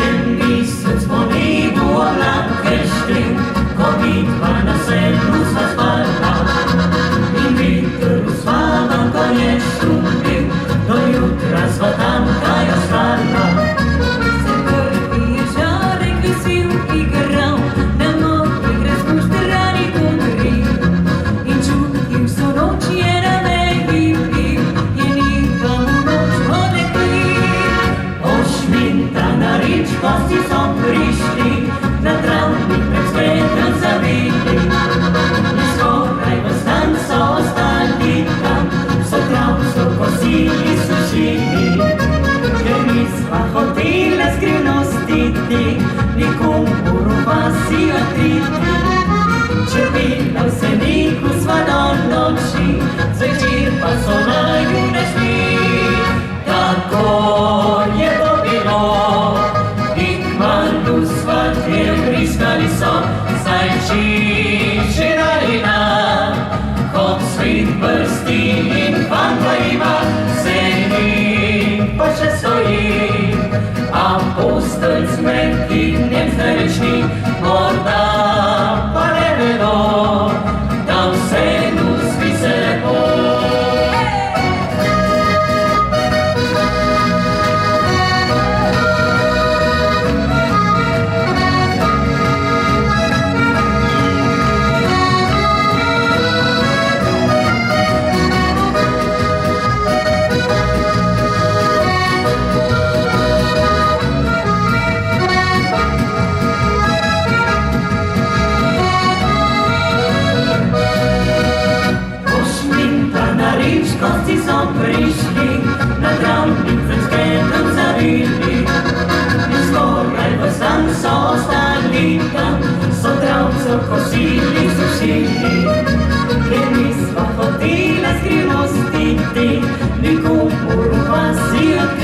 En mesec po nebu oblake štrem, ko bitva na sedlu sva spala. In veter v svaban konec štrumbil, do jutra sva tam kaj ostala. Se prvi je žarek vesel igral, na mokih razpušterani kodri. In čutil so noč je na meji pil, je nikam v noč odletel. Ošmintana reč, gosti so prišli, na travnik pred skletom zavili. In skoraj ves dan so ostali tam, so travco kosili, sušili. Ker nisva hotela skrivnosti te, nikomur v vasi odkriti. Čepela v seniku sva do noči, zvečer pa so naju našli. Tako je to bilo, in kmalu sva te priskali so, saj čiče dalina. Kot svet brsti in fanta ima, senik pa še stoji. Apostol smrt in njem zdaj več ni, morda pa ne vedo, da vse zbi se lepo. Gosti so prišli, na travnik pred skletom zavili. In skoraj ves dan so ostali tam, so travco kosili, sušili. Ker nisva hotela skrivnosti te, nikomur v vasi odkriti.